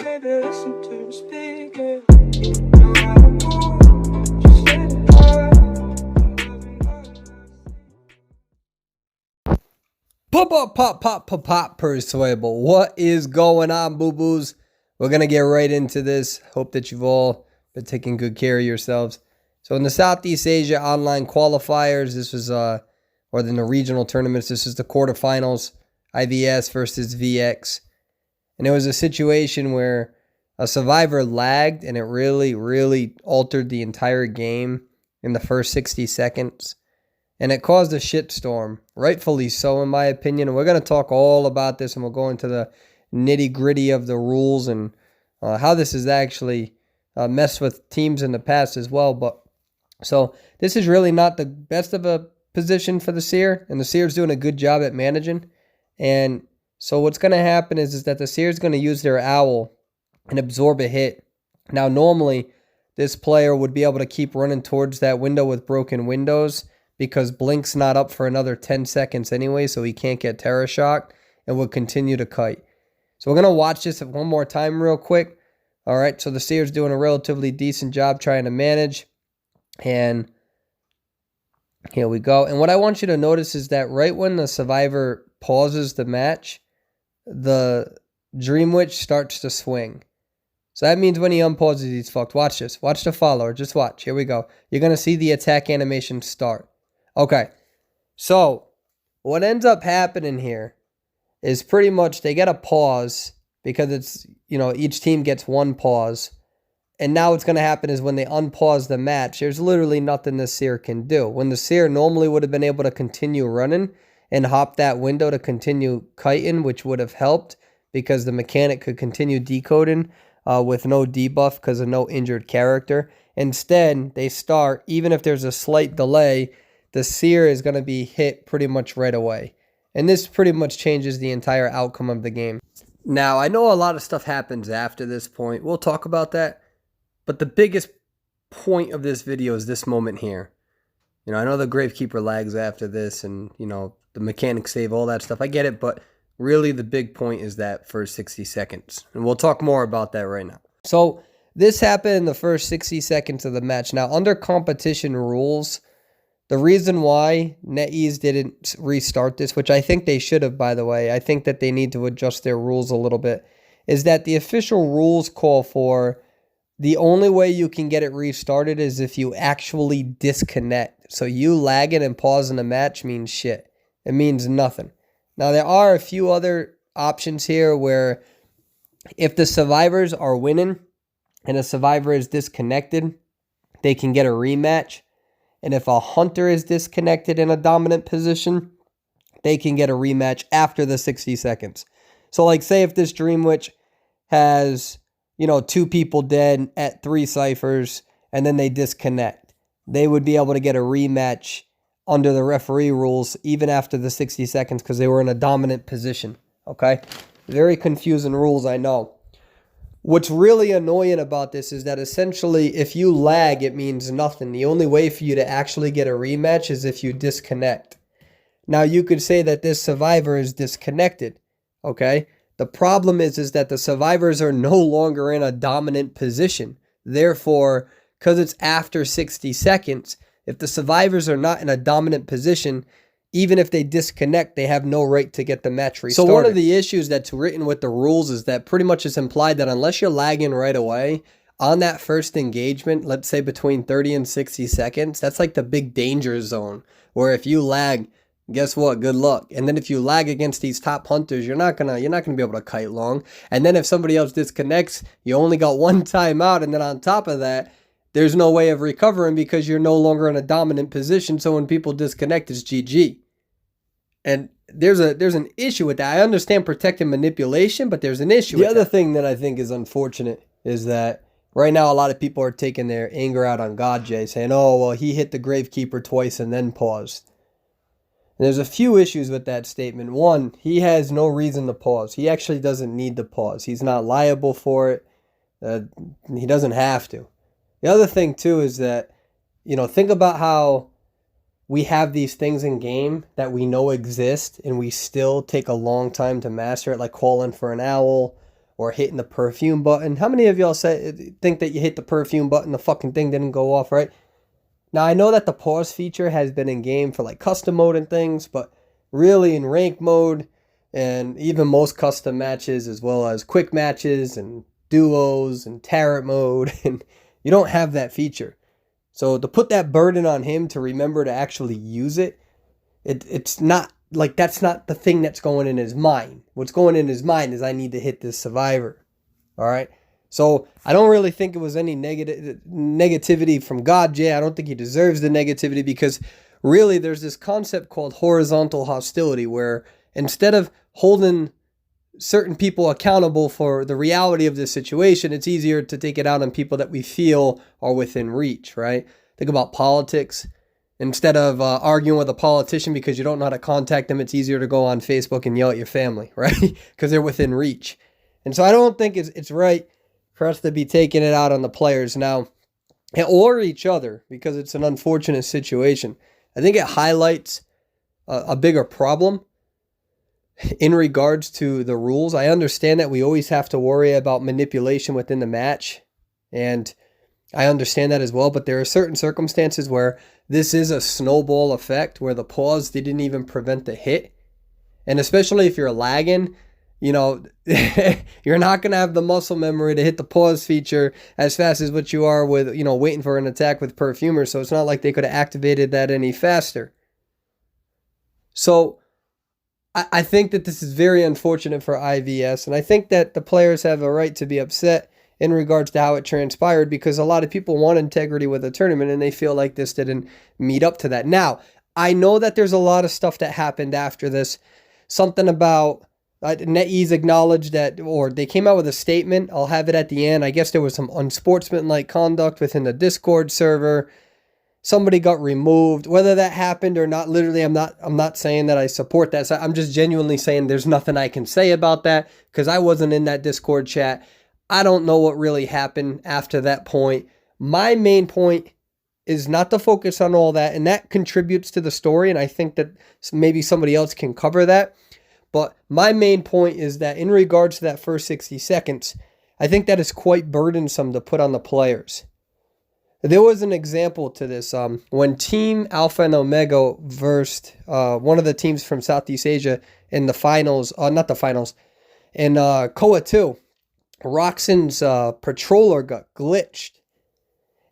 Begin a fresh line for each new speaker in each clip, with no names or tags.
Pop persuadable. What is going on, boo-boos? We're going to get right into this. Hope that you've all been taking good care of yourselves. So in the Southeast Asia online qualifiers, this was, or in the regional tournaments, this is the quarterfinals, IVs versus Vx. And it was a situation where a survivor lagged, and it really altered the entire game in the first 60 seconds. And it caused a shitstorm, rightfully so, in my opinion. And we're going to talk all about this, and we'll go into the nitty-gritty of the rules and how this has actually messed with teams in the past as well. But so this is really not the best of a position for the Seer, and the Seer's doing a good job at managing. And so what's going to happen is that the Seer's going to use their owl and absorb a hit. Now, normally, this player would be able to keep running towards that window with broken windows, because Blink's not up for another 10 seconds anyway, so he can't get Terror Shocked and will continue to kite. So we're going to watch this one more time real quick. All right, so the Seer's doing a relatively decent job trying to manage. And here we go. And what I want you to notice is that right when the survivor pauses the match, the Dream Witch starts to swing. So that means when he unpauses, he's fucked. Watch this. Watch the follower. Just watch. Here we go. You're going to see the attack animation start. Okay, so what ends up happening here is pretty much they get a pause because it's, each team gets one pause. And now what's going to happen is when they unpause the match, there's literally nothing the Seer can do. When the Seer normally would have been able to continue running and hop that window to continue kiting, which would have helped because the mechanic could continue decoding with no debuff because of no injured character. Instead, they start, even if there's a slight delay, the Seer is going to be hit pretty much right away. And this pretty much changes the entire outcome of the game. Now, I know a lot of stuff happens after this point. We'll talk about that. But the biggest point of this video is this moment here. I know the Gravekeeper lags after this and, the mechanic save, all that stuff. I get it, but really the big point is that first 60 seconds. And we'll talk more about that right now. So this happened in the first 60 seconds of the match. Now, under competition rules, the reason why NetEase didn't restart this, which I think they should have, by the way, I think that they need to adjust their rules a little bit, is that the official rules call for the only way you can get it restarted is if you actually disconnect. So you lagging and pausing the match means shit. It means nothing. Now, there are a few other options here where if the survivors are winning and a survivor is disconnected, they can get a rematch. And if a hunter is disconnected in a dominant position, they can get a rematch after the 60 seconds. So like say if this Dream Witch has, 2 people dead at 3 ciphers and then they disconnect, they would be able to get a rematch under the referee rules even after the 60 seconds because they were in a dominant position. Okay? Very confusing rules, I know. What's really annoying about this is that essentially if you lag, it means nothing. The only way for you to actually get a rematch is if you disconnect. Now, you could say that this survivor is disconnected, okay? The problem is that the survivors are no longer in a dominant position. Therefore, because it's after 60 seconds, if the survivors are not in a dominant position, even if they disconnect, they have no right to get the match restarted. So one of the issues that's written with the rules is that pretty much it's implied that unless you're lagging right away, on that first engagement, let's say between 30 and 60 seconds, that's like the big danger zone, where if you lag, guess what? Good luck. And then if you lag against these top hunters, you're not gonna be able to kite long. And then if somebody else disconnects, you only got one time out, and then on top of that, there's no way of recovering because you're no longer in a dominant position. So when people disconnect, it's GG. And there's an issue with that. I understand protecting manipulation, but there's an issue with that. The other thing that I think is unfortunate is that right now a lot of people are taking their anger out on GodJ, saying, oh, well, he hit the Gravekeeper twice and then paused. And there's a few issues with that statement. One, he has no reason to pause. He actually doesn't need to pause. He's not liable for it. He doesn't have to. The other thing, too, is that, think about how we have these things in game that we know exist and we still take a long time to master it, like calling for an owl or hitting the perfume button. How many of y'all think that you hit the perfume button, the fucking thing didn't go off, right? Now, I know that the pause feature has been in game for like custom mode and things, but really in rank mode and even most custom matches, as well as quick matches and duos and tarot mode, and you don't have that feature. So to put that burden on him to remember to actually use it, it's not like that's not the thing that's going in his mind. What's going in his mind is I need to hit this survivor. All right. So I don't really think it was any negativity from God J. I don't think he deserves the negativity, because really there's this concept called horizontal hostility, where instead of holding certain people accountable for the reality of the situation, it's easier to take it out on people that we feel are within reach, right? Think about politics. Instead of arguing with a politician because you don't know how to contact them, it's easier to go on Facebook and yell at your family, right? Because they're within reach. And so I don't think it's right for us to be taking it out on the players now, or each other, because it's an unfortunate situation. I think it highlights a bigger problem in regards to the rules. I understand that we always have to worry about manipulation within the match, and I understand that as well, but there are certain circumstances where this is a snowball effect, where the pause didn't even prevent the hit. And especially if you're lagging, you're not going to have the muscle memory to hit the pause feature as fast as what you are with, waiting for an attack with Perfumer. So it's not like they could have activated that any faster. So I think that this is very unfortunate for IVS, and I think that the players have a right to be upset in regards to how it transpired, because a lot of people want integrity with a tournament and they feel like this didn't meet up to that. Now, I know that there's a lot of stuff that happened after this. Something about NetEase acknowledged that, or they came out with a statement. I'll have it at the end. I guess there was some unsportsmanlike conduct within the Discord server. Somebody got removed. Whether that happened or not, literally, I'm not saying that I support that. So I'm just genuinely saying there's nothing I can say about that, because I wasn't in that Discord chat. I don't know what really happened after that point. My main point is not to focus on all that, and that contributes to the story, and I think that maybe somebody else can cover that. But my main point is that in regards to that first 60 seconds, I think that is quite burdensome to put on the players. There was an example to this. When Team Alpha and Omega versed one of the teams from Southeast Asia in the finals, not the finals, in Koa 2, Roxan's patroller got glitched.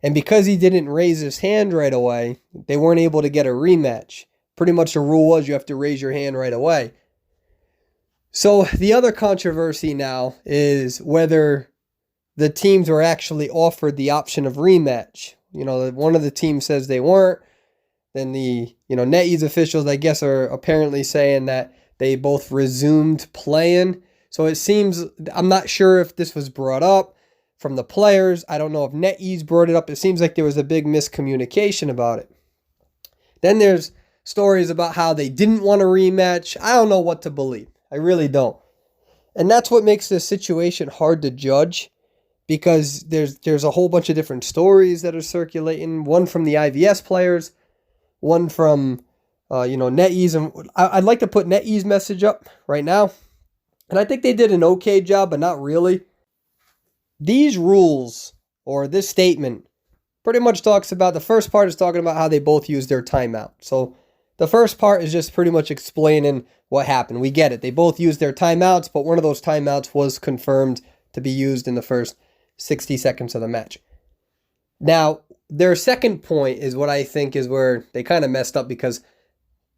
And because he didn't raise his hand right away, they weren't able to get a rematch. Pretty much the rule was you have to raise your hand right away. So the other controversy now is whether the teams were actually offered the option of rematch. One of the teams says they weren't. Then the, NetEase officials, I guess, are apparently saying that they both resumed playing. So it seems, I'm not sure if this was brought up from the players. I don't know if NetEase brought it up. It seems like there was a big miscommunication about it. Then there's stories about how they didn't want a rematch. I don't know what to believe. I really don't. And that's what makes this situation hard to judge, because there's a whole bunch of different stories that are circulating. One from the IVS players, one from, NetEase. And I'd like to put NetEase message up right now. And I think they did an okay job, but not really. These rules, or this statement, pretty much talks about, the first part is talking about how they both used their timeout. So the first part is just pretty much explaining what happened. We get it. They both used their timeouts, but one of those timeouts was confirmed to be used in the first 60 seconds of the match. Now, their second point is what I think is where they kind of messed up, because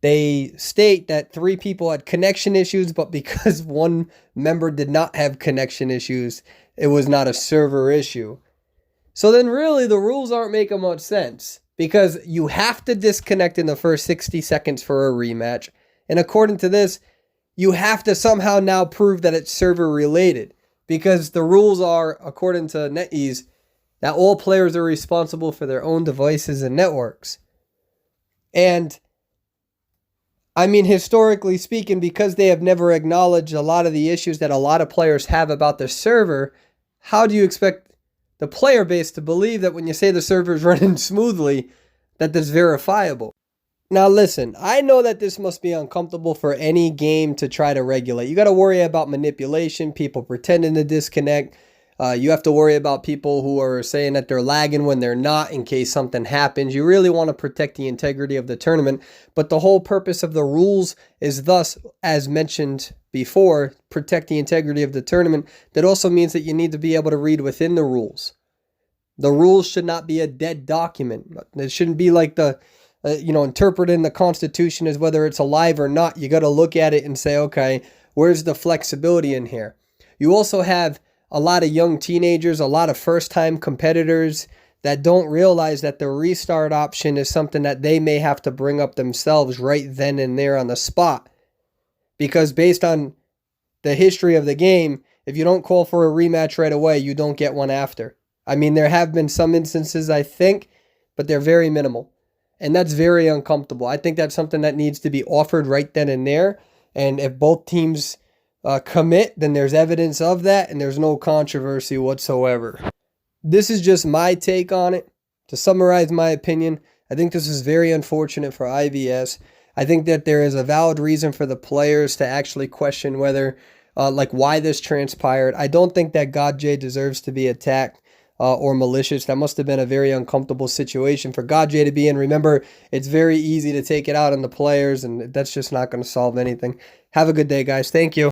they state that 3 people had connection issues, but because one member did not have connection issues, it was not a server issue. So then really the rules aren't making much sense, because you have to disconnect in the first 60 seconds for a rematch. And according to this, you have to somehow now prove that it's server related, because the rules are, according to NetEase, that all players are responsible for their own devices and networks. And I mean, historically speaking, because they have never acknowledged a lot of the issues that a lot of players have about the server, how do you expect the player base to believe that when you say the server is running smoothly, that that's verifiable? Now, listen, I know that this must be uncomfortable for any game to try to regulate. You got to worry about manipulation, people pretending to disconnect. You have to worry about people who are saying that they're lagging when they're not in case something happens. You really want to protect the integrity of the tournament. But the whole purpose of the rules is thus, as mentioned before, protect the integrity of the tournament. That also means that you need to be able to read within the rules. The rules should not be a dead document. It shouldn't be like interpreting the Constitution as whether it's alive or not. You got to look at it and say, okay, where's the flexibility in here? You also have a lot of young teenagers, a lot of first-time competitors that don't realize that the restart option is something that they may have to bring up themselves right then and there on the spot. Because based on the history of the game, if you don't call for a rematch right away, you don't get one after. I mean, there have been some instances, I think, but they're very minimal. And that's very uncomfortable. I think that's something that needs to be offered right then and there. And if both teams commit, then there's evidence of that, and there's no controversy whatsoever. This is just my take on it. To summarize my opinion, I think this is very unfortunate for IVS. I think that there is a valid reason for the players to actually question whether, why this transpired. I don't think that God J deserves to be attacked. Or malicious. That must have been a very uncomfortable situation for God J to be in. Remember, it's very easy to take it out on the players, and that's just not going to solve anything. Have a good day, guys. Thank you.